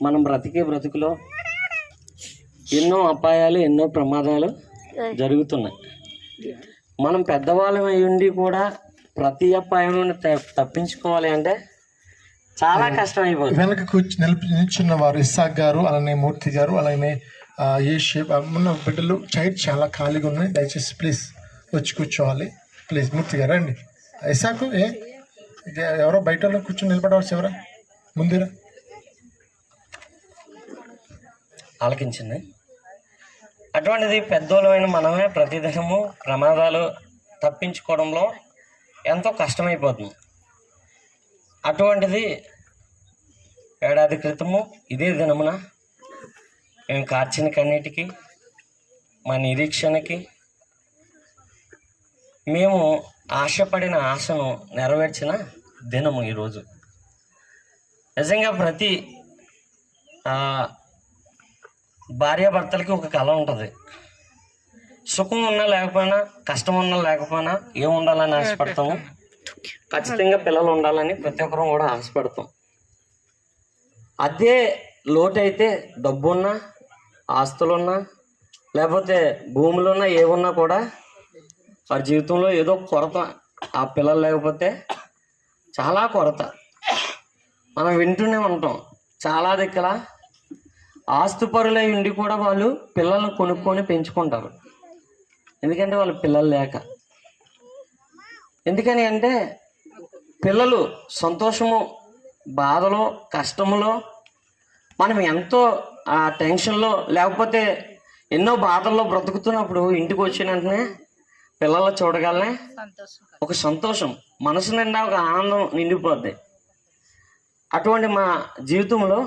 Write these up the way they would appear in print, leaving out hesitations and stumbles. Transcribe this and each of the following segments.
మనం బ్రతికే బ్రతుకులో ఎన్నో అపాయాలు, ఎన్నో ప్రమాదాలు జరుగుతున్నాయి. మనం పెద్దవాళ్ళం అయి ఉండి కూడా ప్రతి అపాయం తప్పించుకోవాలి అంటే చాలా కష్టం అయిపోతుంది. వెనక నిల్చున్న వారు ఇస్సాక్ గారు, అలానే మూర్తి గారు, అలానే ఉన్న బిడ్డలు చైర్ చాలా ఖాళీగా ఉన్నాయి. దయచేసి ప్లీజ్ వచ్చి కూర్చోవాలి. ప్లీజ్ మూర్తి గారు రండి. ఇస్సాకు ఎవరో బయట కూర్చొని నిలబడవచ్చు. ఎవరా ముందురా ఆలకించింది. అటువంటిది పెద్దోళ్ళమైన మనమే ప్రతిదినము ప్రమాదాలు తప్పించుకోవడంలో ఎంతో కష్టమైపోతుంది. అటువంటిది ఏడాది క్రితము ఇదే దినమున మేము కార్చిన కన్నీటికి, మా నిరీక్షణకి, మేము ఆశపడిన ఆశను నెరవేర్చిన దినము ఈరోజు. నిజంగా ప్రతి భార్యాభర్తలకి ఒక కళ ఉంటుంది. సుఖం ఉన్నా లేకపోయినా, కష్టం ఉన్నా లేకపోయినా ఏం ఉండాలని ఆశపడతాము. ఖచ్చితంగా పిల్లలు ఉండాలని ప్రతి ఒక్కరం కూడా ఆశపడతాం. అదే లోటైతే డబ్బున్నా, ఆస్తులున్నా, లేకపోతే భూములున్నా, ఏమున్నా కూడా వారి జీవితంలో ఏదో కొరత. ఆ పిల్లలు లేకపోతే చాలా కొరత మనం వింటూనే ఉంటాం. చాలా దగ్గర ఆస్తుపరులై ఉండి కూడా వాళ్ళు పిల్లలను కొనుక్కొని పెంచుకుంటారు. ఎందుకంటే వాళ్ళు పిల్లలు లేక. ఎందుకని అంటే పిల్లలు సంతోషము, బాధలో, కష్టములో, మనం ఎంతో ఆ టెన్షన్లో లేకపోతే ఎన్నో బాధల్లో బ్రతుకుతున్నప్పుడు ఇంటికి వచ్చిన వెంటనే పిల్లలు చూడగలనే ఒక సంతోషం, మనసు నిండా ఒక ఆనందం నిండిపోద్ది. అటువంటి మా జీవితంలో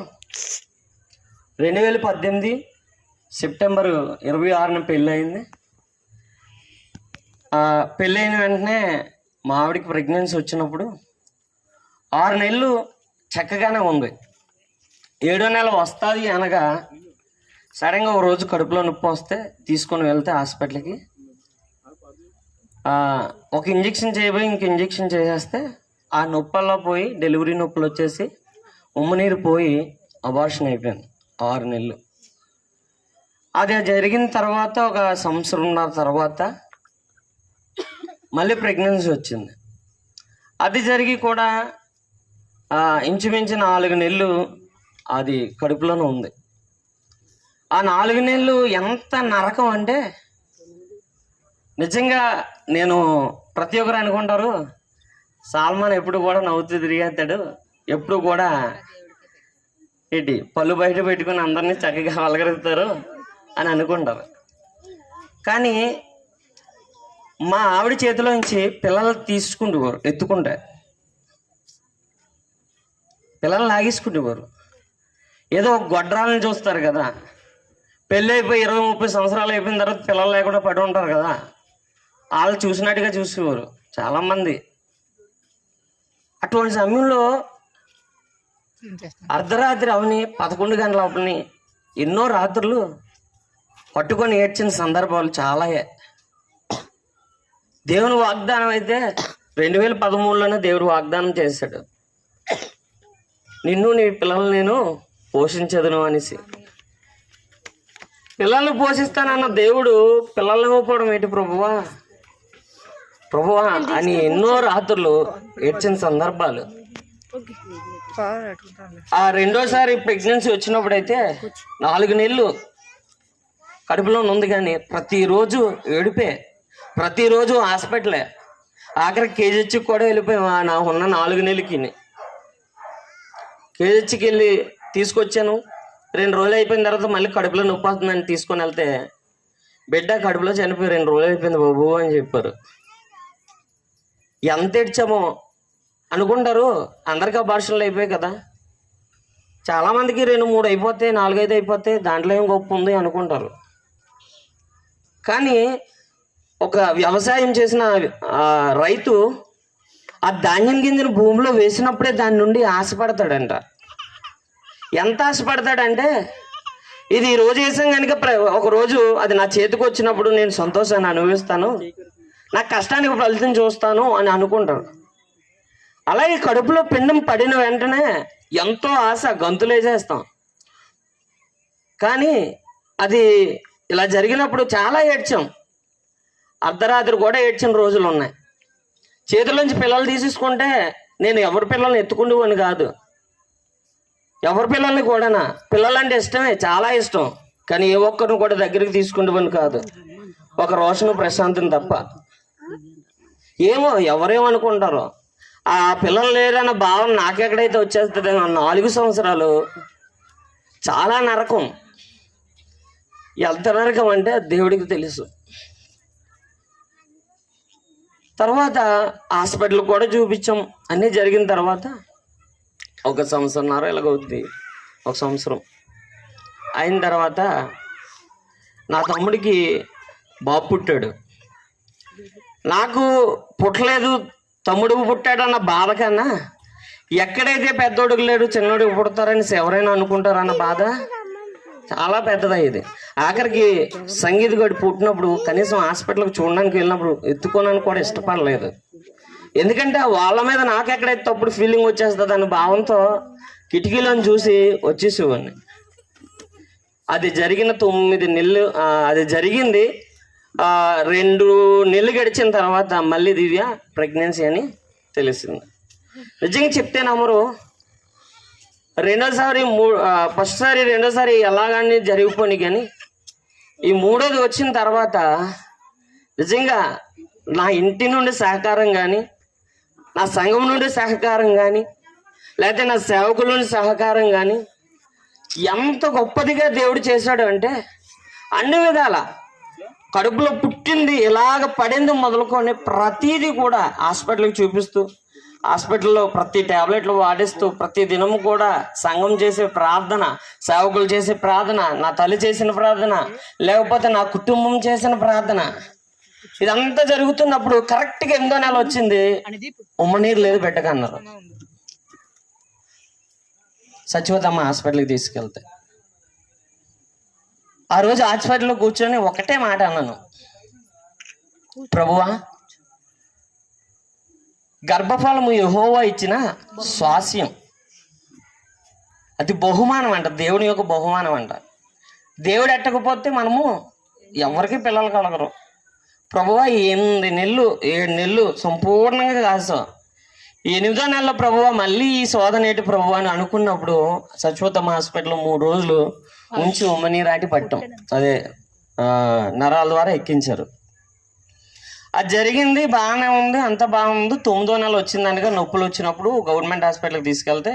2018 సెప్టెంబర్ 26న పెళ్ళయింది. పెళ్ళైన వెంటనే మా ఆవిడికి ప్రెగ్నెన్సీ వచ్చినప్పుడు 6 నెలలు చక్కగానే ఉంది. 7వ నెల వస్తుంది అనగా సడన్గా ఒక రోజు కడుపులో నొప్పి వస్తే తీసుకొని వెళ్తే హాస్పిటల్కి ఒక ఇంజెక్షన్ చేయబోయి ఇంక ఇంజెక్షన్ చేసేస్తే ఆ నొప్పల్లో పోయి డెలివరీ నొప్పులు వచ్చేసి ఉమ్మనీరు పోయి అబార్షన్ అయిపోయింది 6 నెలలు. అది జరిగిన తర్వాత ఒక 1.5 సంవత్సరం తర్వాత మళ్ళీ ప్రెగ్నెన్సీ వచ్చింది. అది జరిగి కూడా ఇంచుమించు 4 నెలలు అది కడుపులోనే ఉంది. ఆ 4 నెలలు ఎంత నరకం అంటే నిజంగా నేను ప్రతి ఒక్కరు అనుకుంటారు సాల్మాన్ ఎప్పుడు కూడా నవ్వుతూ తిరిగేస్తాడు, ఎప్పుడు కూడా పళ్ళు బయట పెట్టుకుని అందరినీ చక్కగా వలగలుగుతారు అని అనుకుంటారు. కానీ మా ఆవిడ చేతిలో నుంచి పిల్లలు తీసుకుంటేవారు, ఎత్తుకుంటే పిల్లలు లాగేసుకుంటేవారు. ఏదో ఒక గొడ్రాలని చూస్తారు కదా, పెళ్ళి అయిపోయి 20-30 సంవత్సరాలు అయిపోయిన తర్వాత పిల్లలు లేకుండా పడి ఉంటారు కదా, వాళ్ళు చూసినట్టుగా చూసేవారు చాలామంది. అటువంటి సమయంలో అర్ధరాత్రి అవని 11 గంటల అవని ఎన్నో రాత్రులు పట్టుకొని ఏడ్చిన సందర్భాలు చాలా. దేవుని వాగ్దానం అయితే 2013లోనే దేవుడు వాగ్దానం చేశాడు, నిన్ను నీ పిల్లల్ని నేను పోషించదును అనేసి. పిల్లల్ని పోషిస్తానన్న దేవుడు పిల్లల్ని ఇవ్వకపోవడం ఏంటి ప్రభువా ప్రభువా అని ఎన్నో రాత్రులు ఏడ్చిన సందర్భాలు. ఆ రెండోసారి ప్రెగ్నెన్సీ వచ్చినప్పుడైతే 4 నెలలు కడుపులో ఉంది, కానీ ప్రతిరోజు ఏడిపే, ప్రతిరోజు హాస్పిటలే. ఆఖరికి కేజీహెచ్కి కూడా వెళ్ళిపోయాం. నా ఉన్న 4 నెలలకి కేజీహెచ్కి వెళ్ళి తీసుకొచ్చాను. 2 రోజులు అయిపోయిన తర్వాత మళ్ళీ కడుపులో నొప్పి వస్తుందని తీసుకొని వెళ్తే బిడ్డ కడుపులో చనిపోయి 2 రోజులు అయిపోయింది బాబు అని చెప్పారు. ఎంత ఏడ్చామో అనుకుంటారు. అందరికీ అబార్షన్లు అయిపోయాయి కదా, చాలామందికి 2-3 అయిపోతాయి, 4-5 అయిపోతాయి, దాంట్లో ఏం గొప్ప ఉంది అనుకుంటారు. కానీ ఒక వ్యవసాయం చేసిన రైతు ఆ ధాన్యం గింజను భూమిలో వేసినప్పుడే దాని నుండి ఆశపడతాడంట. ఎంత ఆశపడతాడంటే ఇది ఈ రోజు వేసాం కనుక ఒకరోజు అది నా చేతికి వచ్చినప్పుడు నేను సంతోషాన్ని అనుభవిస్తాను, నా కష్టానికి ఫలితం చూస్తాను అని అనుకుంటాడు. అలాగే కడుపులో పిండం పడిన వెంటనే ఎంతో ఆశ, గంతులేసేస్తాం. కానీ అది ఇలా జరిగినప్పుడు చాలా ఏడ్చాం. అర్ధరాత్రి కూడా ఏడ్చిన రోజులు ఉన్నాయి. చేతుల్లోంచి పిల్లలు తీసేసుకుంటే నేను ఎవరి పిల్లల్ని ఎత్తుకుండేవాడిని కాదు. ఎవరి పిల్లల్ని కూడా, పిల్లలంటే ఇష్టమే, చాలా ఇష్టం. కానీ ఏ ఒక్కరిని కూడా దగ్గరికి తీసుకుండేవాడిని కాదు, ఒక రోషను ప్రశాంతిని తప్ప. ఏమో ఎవరేమనుకుంటారో, ఆ పిల్లలు లేరన్న భావన నాకెక్కడైతే వచ్చేస్తుంది. 4 సంవత్సరాలు చాలా నరకం. ఎంత నరకం అంటే దేవుడికి తెలుసు. తర్వాత హాస్పిటల్ కూడా చూపించాం. అన్నీ జరిగిన తర్వాత 1 సంవత్సరంన్నర ఇలాగవుద్ది. 1 సంవత్సరం అయిన తర్వాత నా తమ్ముడికి బాబు పుట్టాడు. నాకు పుట్టలేదు, తమ్ముడికి పుట్టాడన్న బాధ కన్నా ఎక్కడైతే పెద్దోడికి లేడు చిన్నోడికి పుడతారని ఎవరైనా అనుకుంటారన్న బాధ చాలా పెద్దదయ్యేది. ఆఖరికి సంగీత గడి పుట్టినప్పుడు కనీసం హాస్పిటల్కి చూడడానికి వెళ్ళినప్పుడు ఎత్తుకోనని కూడా ఇష్టపడలేదు. ఎందుకంటే వాళ్ళ మీద నాకు ఎక్కడైతే తప్పుడు ఫీలింగ్ వచ్చేస్తుంది అన్న భావంతో కిటికీలను చూసి వచ్చేసేవాడిని. అది జరిగిన 9 నెలలు, అది జరిగింది 2 నెలలు గడిచిన తర్వాత మళ్ళీ దివ్య ప్రెగ్నెన్సీ అని తెలిసింది. నిజంగా చెప్తే నమ్మరు. ఫస్ట్ సారి రెండోసారి ఎలాగని జరిగిపోయి, కానీ ఈ 3వది వచ్చిన తర్వాత నిజంగా నా ఇంటి నుండి సహకారం కానీ, నా సంఘం నుండి సహకారం కానీ, లేకపోతే నా సేవకుల నుండి సహకారం కానీ ఎంత గొప్పదిగా దేవుడు చేశాడు అంటే అన్ని విధాల కడుపులో పుట్టింది ఇలాగ పడింది మొదలుకొని ప్రతీది కూడా హాస్పిటల్కి చూపిస్తూ, హాస్పిటల్లో ప్రతి ట్యాబ్లెట్లు వాడిస్తూ, ప్రతి దినము కూడా సంఘం చేసే ప్రార్థన, సేవకులు చేసే ప్రార్థన, నా తల్లి చేసిన ప్రార్థన, లేకపోతే నా కుటుంబం చేసిన ప్రార్థన, ఇదంతా జరుగుతున్నప్పుడు కరెక్ట్గా 8వ నెల వచ్చింది. ఉమ్మనీరు లేదు పెట్టకన్నారు. సచివతమ్మ హాస్పిటల్కి తీసుకెళ్తే ఆ రోజు హాస్పిటల్లో కూర్చొని ఒకటే మాట అన్నాను, ప్రభువా, గర్భఫలము యెహోవా ఇచ్చిన స్వాస్యం, అది బహుమానం అంట, దేవుని యొక్క బహుమానం అంట. దేవుడు ఎట్టకపోతే మనము ఎవరికి పిల్లలు కలగరు. ప్రభువా 8 నెలలు 7 నెలలు సంపూర్ణంగా కాసాం. 8వ నెలలో ప్రభువా మళ్ళీ ఈ శోధన ఏంటి ప్రభు అని అనుకున్నప్పుడు సచివతమ్మ హాస్పిటల్లో 3 రోజులు ఉంచి ఉమ్మనీరాటి పట్టాం. అదే నరాల ద్వారా ఎక్కించారు. అది జరిగింది, బాగానే ఉంది, అంత బాగుంది. 9వ నెల వచ్చిందనగా నొప్పులు వచ్చినప్పుడు గవర్నమెంట్ హాస్పిటల్కి తీసుకెళ్తే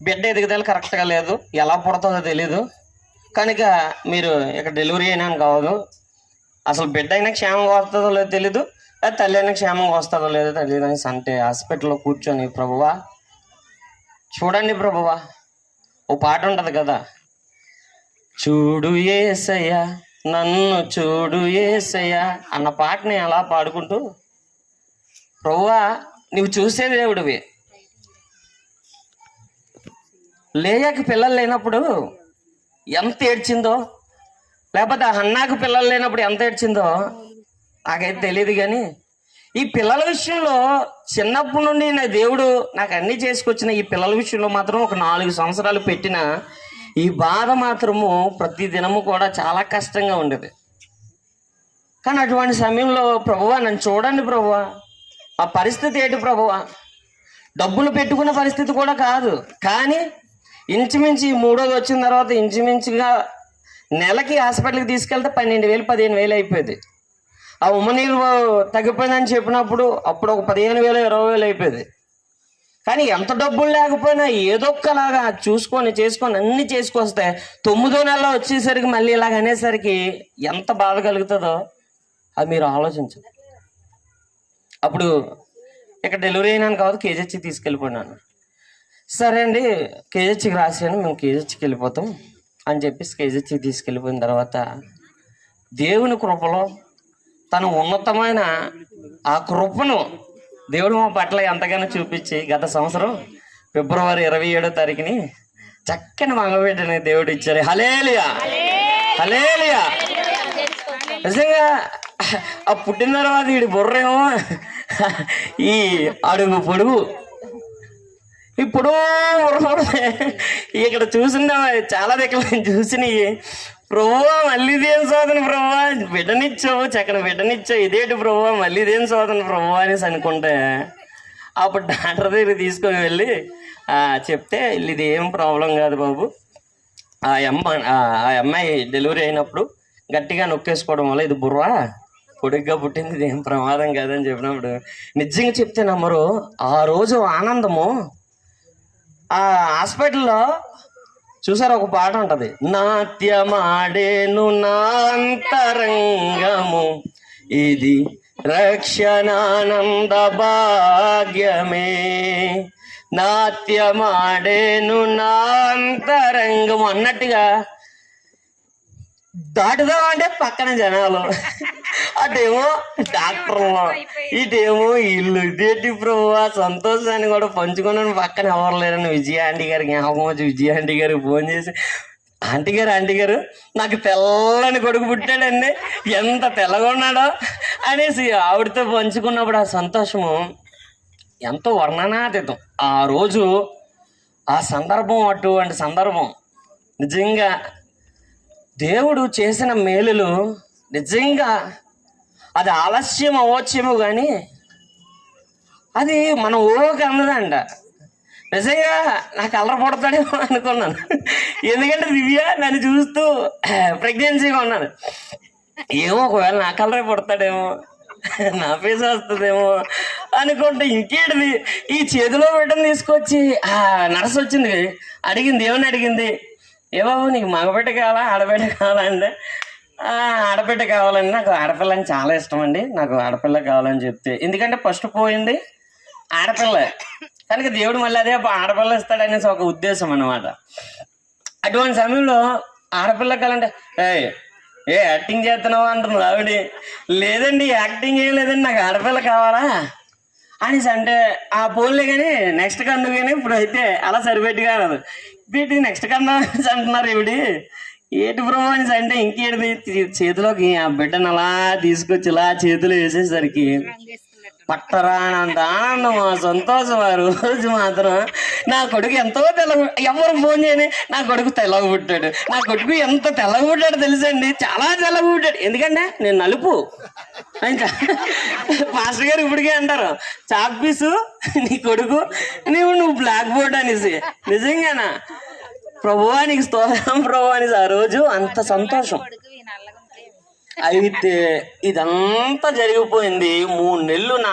బిడ్డ ఎదుగుదల కరెక్ట్గా లేదు, ఎలా పుడతాదో తెలీదు, కనుక మీరు ఇక్కడ డెలివరీ అయినా కావదు, అసలు బిడ్డ అయినా క్షేమంగా వస్తుందో లేదో తెలీదు, అది తల్లి అయినా క్షేమంగా వస్తుందో లేదో తెలియదు అనేసి అంటే హాస్పిటల్లో కూర్చొని ప్రభువా చూడండి ప్రభువా, ఓ పాట ఉంటుంది కదా, చూడు యేసయ్య నన్ను చూడు యేసయ్య అన్న పాటని అలా పాడుకుంటూ, ప్రభువా నువ్వు చూసే దేవుడివి, లేయాకి పిల్లలు లేనప్పుడు ఎంత ఏడ్చిందో, లేకపోతే ఆ హన్నాకు పిల్లలు లేనప్పుడు ఎంత ఏడ్చిందో నాకైతే తెలియదు. కానీ ఈ పిల్లల విషయంలో చిన్నప్పటి నుండి నా దేవుడు నాకు అన్నీ చేసుకొచ్చిన ఈ పిల్లల విషయంలో మాత్రం ఒక 4 సంవత్సరాలు పెట్టిన ఈ బాధ మాత్రము ప్రతి దినము కూడా చాలా కష్టంగా ఉండేది. కానీ అటువంటి సమయంలో ప్రభువా నన్ను చూడండి ప్రభువా, ఆ పరిస్థితి ఏంటి ప్రభువా, డబ్బులు పెట్టుకున్న పరిస్థితి కూడా కాదు, కానీ ఇంచుమించి 3వది వచ్చిన తర్వాత ఇంచుమించుగా నెలకి హాస్పిటల్కి తీసుకెళ్తే 12,000 15,000 అయిపోయింది. ఆ ఉమ్మనీరు తగ్గిపోయిందని చెప్పినప్పుడు అప్పుడు ఒక 15,000 20,000 అయిపోయింది. కానీ ఎంత డబ్బులు లేకపోయినా ఏదో ఒకలాగా చేసుకొని అన్నీ చేసుకొస్తే 9వ నెలలో వచ్చేసరికి మళ్ళీ ఇలాగ అనేసరికి ఎంత బాధ కలుగుతుందో అది మీరు ఆలోచించండి. అప్పుడు ఇక్కడ డెలివరీ అయినాను కాదు, కేజీహెచ్కి తీసుకెళ్ళిపోయినాను. సరే అండి కేజీహెచ్కి రాసాను, మేము కేజీహెచ్కి వెళ్ళిపోతాం అని చెప్పేసి కేజీహెచ్కి తీసుకెళ్ళిపోయిన తర్వాత దేవుని కృపలో తను ఉన్నతమైన ఆ కృపను దేవుడు మా పట్ల ఎంతగానో చూపించి గత సంవత్సరం ఫిబ్రవరి 27వ తారీఖుని చక్కని మగబిడ్డని దేవుడు ఇచ్చారు. హల్లెలూయా హల్లెలూయా. నిజంగా ఆ పుట్టిన తర్వాత వీడి బుర్రేమో ఈ అడుగు పొడుగు, ఇప్పుడు ఇక్కడ చూసిన చాలా దగ్గర నేను చూసినవి, ప్రభువా మళ్ళీ ఇదేం శోధన ప్రభువా, బిడ్డనిచ్చావు, చక్కని బిడ్డనిచ్చావు, ఇదేంటి ప్రభువా మళ్ళీ ఇదేం శోధన ప్రభువా అనేసి అనుకుంటే, అప్పుడు డాక్టర్ దగ్గర తీసుకొని వెళ్ళి చెప్తే ఇది ఏం ప్రాబ్లం కాదు బాబు, ఆ అమ్మాయి డెలివరీ అయినప్పుడు గట్టిగా నొక్కేసుకోవడం వల్ల ఇది బుర్ర పొడిగ్గా పుట్టింది, ఇది ఏం ప్రమాదం కాదని చెప్పినప్పుడు నిజంగా చెప్తే నమ్మరు. ఆ రోజు ఆనందము ఆ హాస్పిటల్లో చూసారు, ఒక పాట ఉంటుంది, నాట్యమాడేను నా అంతరంగము ఇది రక్షణానంద భాగ్యమే, నాట్యమాడేను నా అంతరంగము అన్నట్టుగా దాటుదాం అంటే పక్కన జనాలు, అటేమో డాక్టర్లు, ఇటేమో ఇల్లు, ఇదేంటి ప్రభువా సంతోషాన్ని కూడా పంచుకున్నాను పక్కన ఎవరు లేరని విజయ ఆంటీ గారికి జ్ఞాపకం వచ్చి విజయ ఆంటీ గారికి ఫోన్ చేసి, ఆంటీ గారు నాకు తెల్లని కొడుకు పుట్టాడండి, ఎంత తెల్లగా ఉన్నాడో అనేసి ఆవిడతో పంచుకున్నప్పుడు ఆ సంతోషము ఎంతో వర్ణనాతీతం. ఆ రోజు ఆ సందర్భం, అటువంటి సందర్భం నిజంగా దేవుడు చేసిన మేలులు నిజంగా అది ఆలస్యం అవ్వచ్చేమో కానీ అది మనం ఊహకు అందదంట. నిజంగా నాకు అల్లరి పడతాడేమో అనుకున్నాను, ఎందుకంటే దివ్య నన్ను చూస్తూ ప్రెగ్నెన్సీగా ఉన్నాను, ఏమో ఒకవేళ నాకు అల్లరి పడతాడేమో, నా ఫేస్ వస్తుందేమో అనుకుంటే ఇంకేటిది ఈ చేతిలో పెట్టని తీసుకొచ్చి నర్స్ వచ్చింది, అడిగింది, ఏమని అడిగింది, ఏ బాబు నీకు మగబిడ్డ కావాలా ఆడబిడ్డ కావాలా అంటే, ఆడబిడ్డ కావాలండి, నాకు ఆడపిల్ల అని చాలా ఇష్టం అండి, నాకు ఆడపిల్ల కావాలని చెప్తే, ఎందుకంటే ఫస్ట్ పోయింది ఆడపిల్ల కనుక దేవుడు మళ్ళీ అదే ఆడపిల్ల ఇస్తాడనేసి ఒక ఉద్దేశం అన్నమాట. అటువంటి సమయంలో ఆడపిల్ల కావాలంటే ఏ యాక్టింగ్ చేస్తున్నావు అంటుంది ఆవిడ, లేదండి యాక్టింగ్ ఏం లేదండి నాకు ఆడపిల్ల కావాలా అనేసి అంటే, ఆ పోన్లే కానీ నెక్స్ట్ కందు కానీ ఇప్పుడు అయితే అలా సరిపెట్టుగా రాదు, వీటి నెక్స్ట్ కన్నా అంటున్నారు ఇవిడి ఏటి బ్రో అనేసి అంటే, ఇంకేటిది చేతిలోకి ఆ బిడ్డను అలా తీసుకొచ్చి ఇలా చేతిలో వేసేసరికి పట్టరానంత ఆనందం, ఆ సంతోషం. ఆ రోజు మాత్రం నా కొడుకు ఎంతో ఎవరు ఫోన్ చేయని నా కొడుకు తెల్లగా పుట్టాడు, నా కొడుకు ఎంత తెల్లగా పుట్టాడు తెలుసండి, చాలా తెల్లగా పుట్టాడు, ఎందుకంటే నేను నలుపు. మాస్టర్ గారు ఇప్పటికే అంటారు, చాక్ పీసు నీ కొడుకు, నువ్వు బ్లాక్ బోర్డ్ అనేసి. నిజంగానా ప్రభువా నీకు స్తోత్రం ప్రభువా అనేసి ఆ రోజు అంత సంతోషం. అయితే ఇదంతా జరిగిపోయింది. 3 నెలలు నా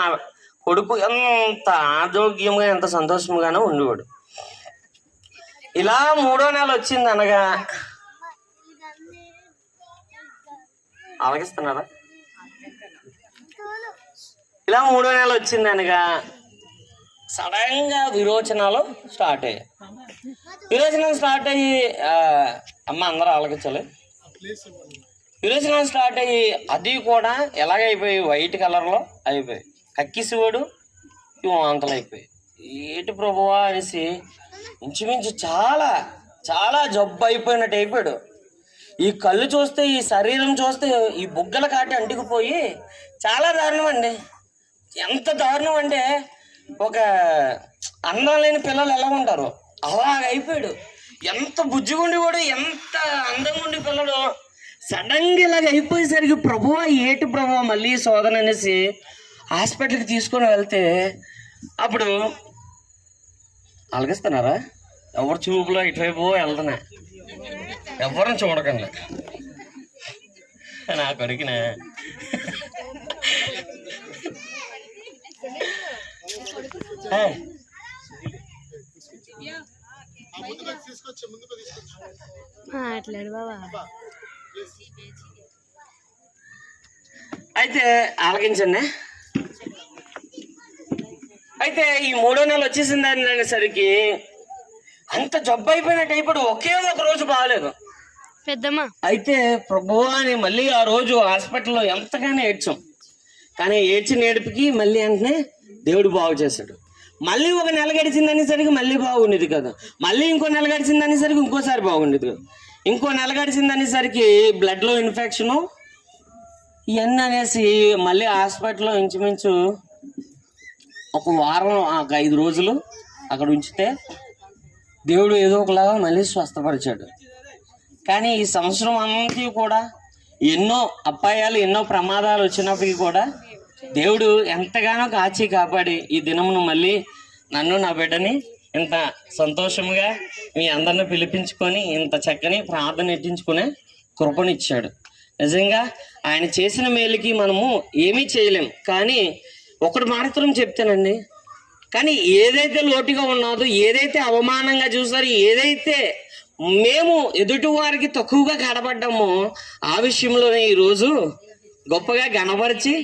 కొడుకు ఎంత ఆరోగ్యంగా ఎంత సంతోషంగానో ఉండేవాడు. ఇలా 3వ నెల వచ్చింది అనగా, ఆలకిస్తున్నారా, ఇలా 3వ నెల వచ్చింది అనగా సడన్ గా విరోచనాలు స్టార్ట్ అయ్యాయి. విరోచనాలు స్టార్ట్ అయ్యి అమ్మ అందరూ ఆలకించాలి. విరోచనాలు స్టార్ట్ అయ్యి అది కూడా ఎలాగైపోయి వైట్ కలర్లో అయిపోయి, కక్కిసివాడు వాంతలు అయిపోయి, ఏటి ప్రభువా అనేసి ఇంచుమించు చాలా చాలా జబ్బు అయిపోయినట్టు అయిపోయాడు. ఈ కళ్ళు చూస్తే, ఈ శరీరం చూస్తే ఈ బుగ్గల కాటి అంటుకుపోయి చాలా దారుణం అండి. ఎంత దారుణం అంటే ఒక అందం లేని పిల్లలు ఎలా ఉంటారు అలాగ అయిపోయాడు. ఎంత బుజ్జిగుండి కూడా ఎంత అందంగా ఉండి పిల్లడు సడన్గా ఇలాగ అయిపోయేసరికి ప్రభువా ఏటి ప్రభువా మళ్ళీ శోధన అనేసి హాస్పిటల్కి తీసుకొని వెళ్తే, అప్పుడు అలగిస్తున్నారా ఎవరు చూపులో ఇటువైపు వెళ్తున్నా, ఎవరిని చూడకండి నా కొడుకునా. అయితే ఆలకించండి. అయితే ఈ 3వ నెల వచ్చేసింది అనేసరికి అంత జబ్బు అయిపోయినట్టు అయిపోయి ఒకే ఒక రోజు బాగాలేదు పెద్దమ్మ. అయితే ప్రభువా అని మళ్ళీ ఆ రోజు హాస్పిటల్లో ఎంతగానో ఏడ్చాం, కానీ ఏడ్చిన ఏడుపుకి మళ్ళీ వెంటనే దేవుడు బాగు చేశాడు. మళ్ళీ ఒక నెల గడిచింది అనేసరికి మళ్ళీ బాగుండేది కదా, మళ్ళీ ఇంకో నెల గడిచింది అనేసరికి ఇంకోసారి బాగుండేది కదా, ఇంకో నెల గడిచింది అనేసరికి బ్లడ్లో ఇన్ఫెక్షను ఇవన్నీ అనేసి మళ్ళీ హాస్పిటల్లో ఇంచుమించు ఒక వారం 5 రోజులు అక్కడ ఉంచితే దేవుడు ఏదో ఒకలాగా మళ్ళీ స్వస్థపరిచాడు. కానీ ఈ సంవత్సరం అంతా కూడా ఎన్నో అపాయాలు, ఎన్నో ప్రమాదాలు వచ్చినప్పటికీ కూడా దేవుడు ఎంతగానో కాచి కాపాడి ఈ దినమును మళ్ళీ నన్ను, నా బిడ్డని ఇంత సంతోషంగా మీ అందరిని పిలిపించుకొని ఇంత చక్కని ప్రార్థన ఎట్టించుకునే కృపనిచ్చాడు. నిజంగా ఆయన చేసిన మేలుకి మనము ఏమీ చేయలేం. కానీ ఒకటి మాత్రం చెప్తానండి, కానీ ఏదైతే లోటుగా ఉన్నదో, ఏదైతే అవమానంగా చూసారో, ఏదైతే మేము ఎదుటి వారికి తక్కువగా కనబడ్డామో ఆ విషయంలోనే ఈరోజు గొప్పగా గణపరిచి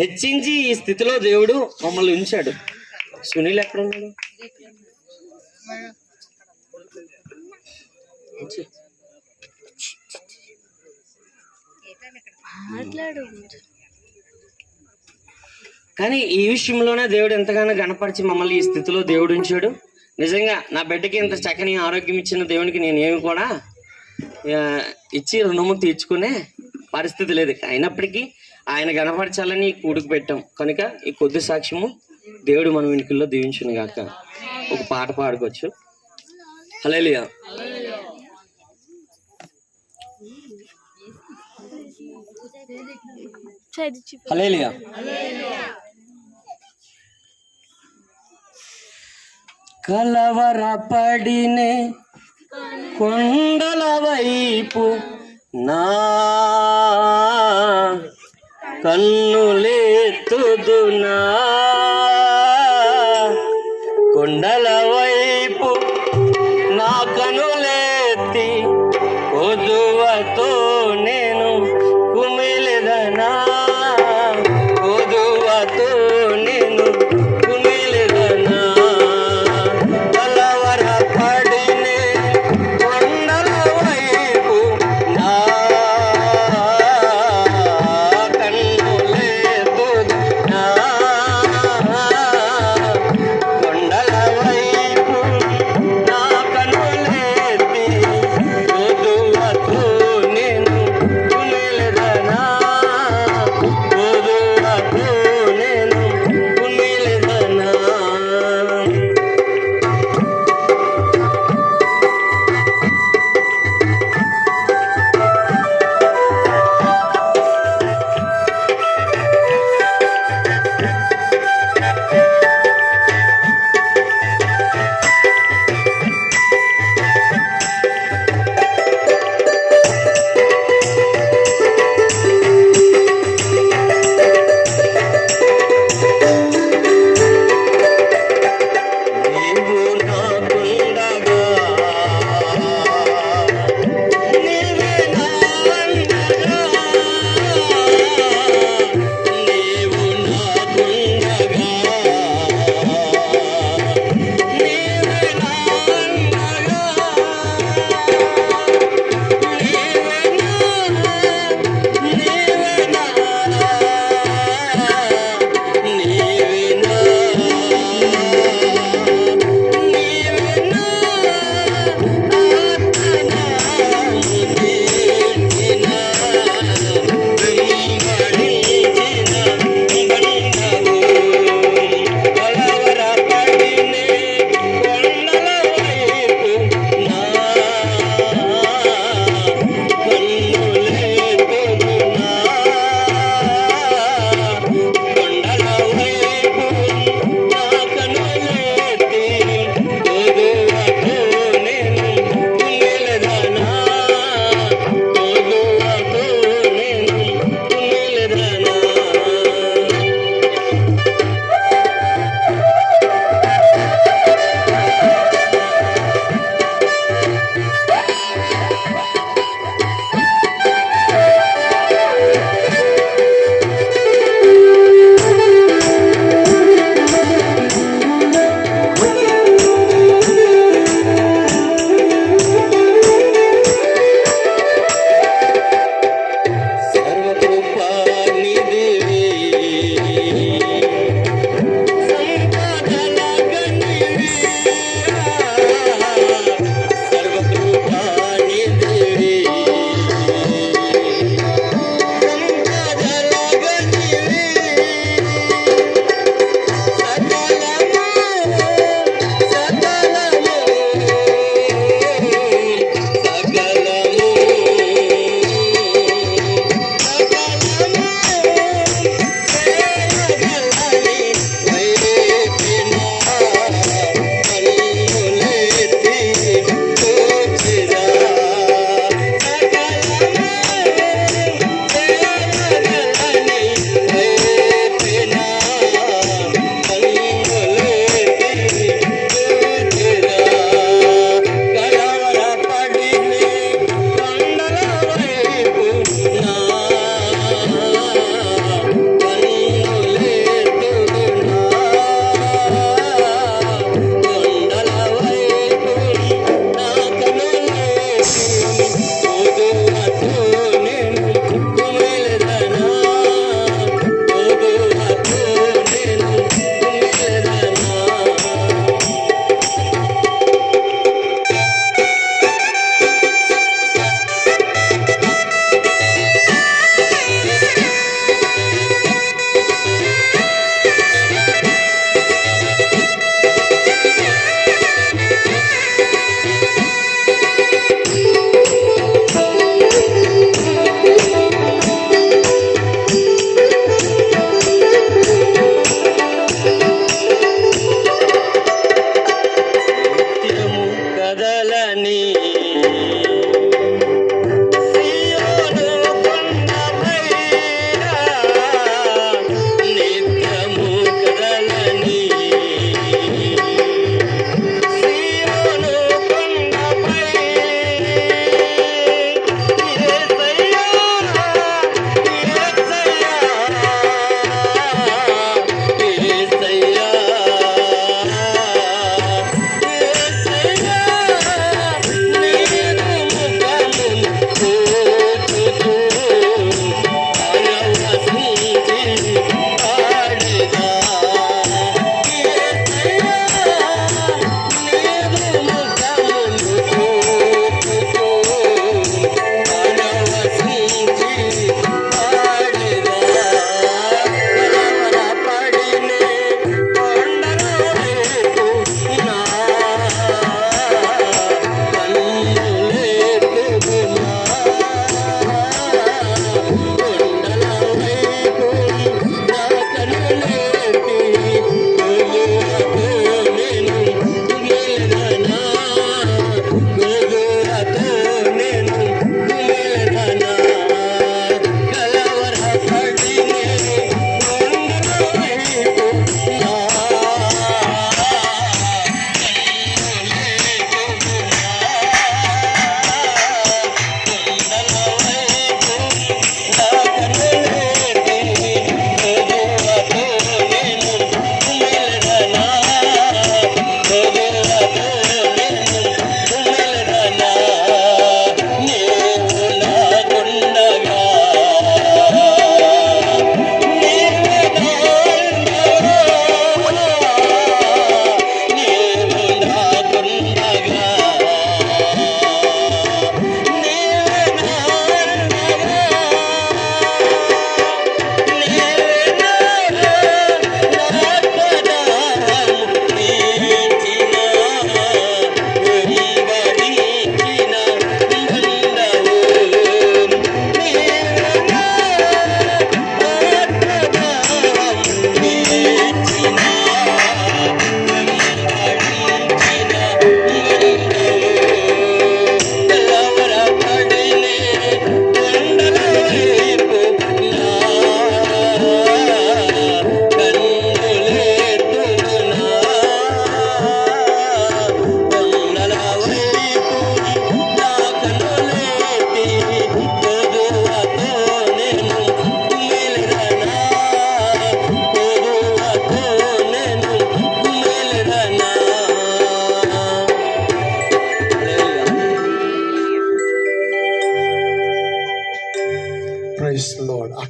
హెచ్చించి ఈ స్థితిలో దేవుడు మమ్మల్ని ఉంచాడు. సునీల్ ఎక్కడ ఉన్నాడు? కానీ ఈ విషయంలోనే దేవుడు ఎంతగానో గణపరిచి మమ్మల్ని ఈ స్థితిలో దేవుడు ఉంచాడు. నిజంగా నా బిడ్డకి ఇంత చక్కని ఆరోగ్యం ఇచ్చిన దేవునికి నేనేమి కూడా ఇచ్చి రుణము తీర్చుకునే పరిస్థితి లేదు. అయినప్పటికీ ఆయన గణపరచాలని కూడుకు పెట్టాం కనుక ఈ కొద్ది సాక్ష్యము దేవుడు మన వెనుకల్లో దీవించును గాక. ఒక పాట పాడుకోవచ్చు. హల్లెలూయా. హల్లెలూయా. కలవరపడినే కొండల వైపు నా కన్నులెత్తుదునా, కొండల వైపు నా కన్నులెత్తి కొదువతో నేను కుమిలెదనా, కొదువతో నేను కుమిలెదనా. కలవరపడినే కొండల వైపు నా కన్నులెత్తుదునా, కొండల వైపు నా కన్నులెత్తి కొదువతో నేను కుమిలెదనా, కొదువతో నేను కుమిలెదనా. నీవు నాకుండగా నీవే నా అండగా, నీవు నాకుండగా నీవే నా అండగా, నీవే నా నీవే నా సర్వకృపానిధివే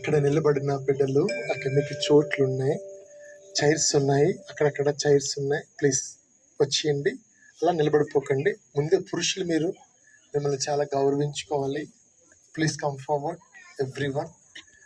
అక్కడ నిలబడిన బిడ్డలు, అక్కడ మీకు చోట్లు ఉన్నాయి, చైర్స్ ఉన్నాయి, అక్కడక్కడ చైర్స్ ఉన్నాయి. ప్లీజ్ వచ్చేయండి, అలా నిలబడిపోకండి. ముందే పురుషులు మీరు మిమ్మల్ని చాలా గౌరవించుకోవాలి. Please come forward every one.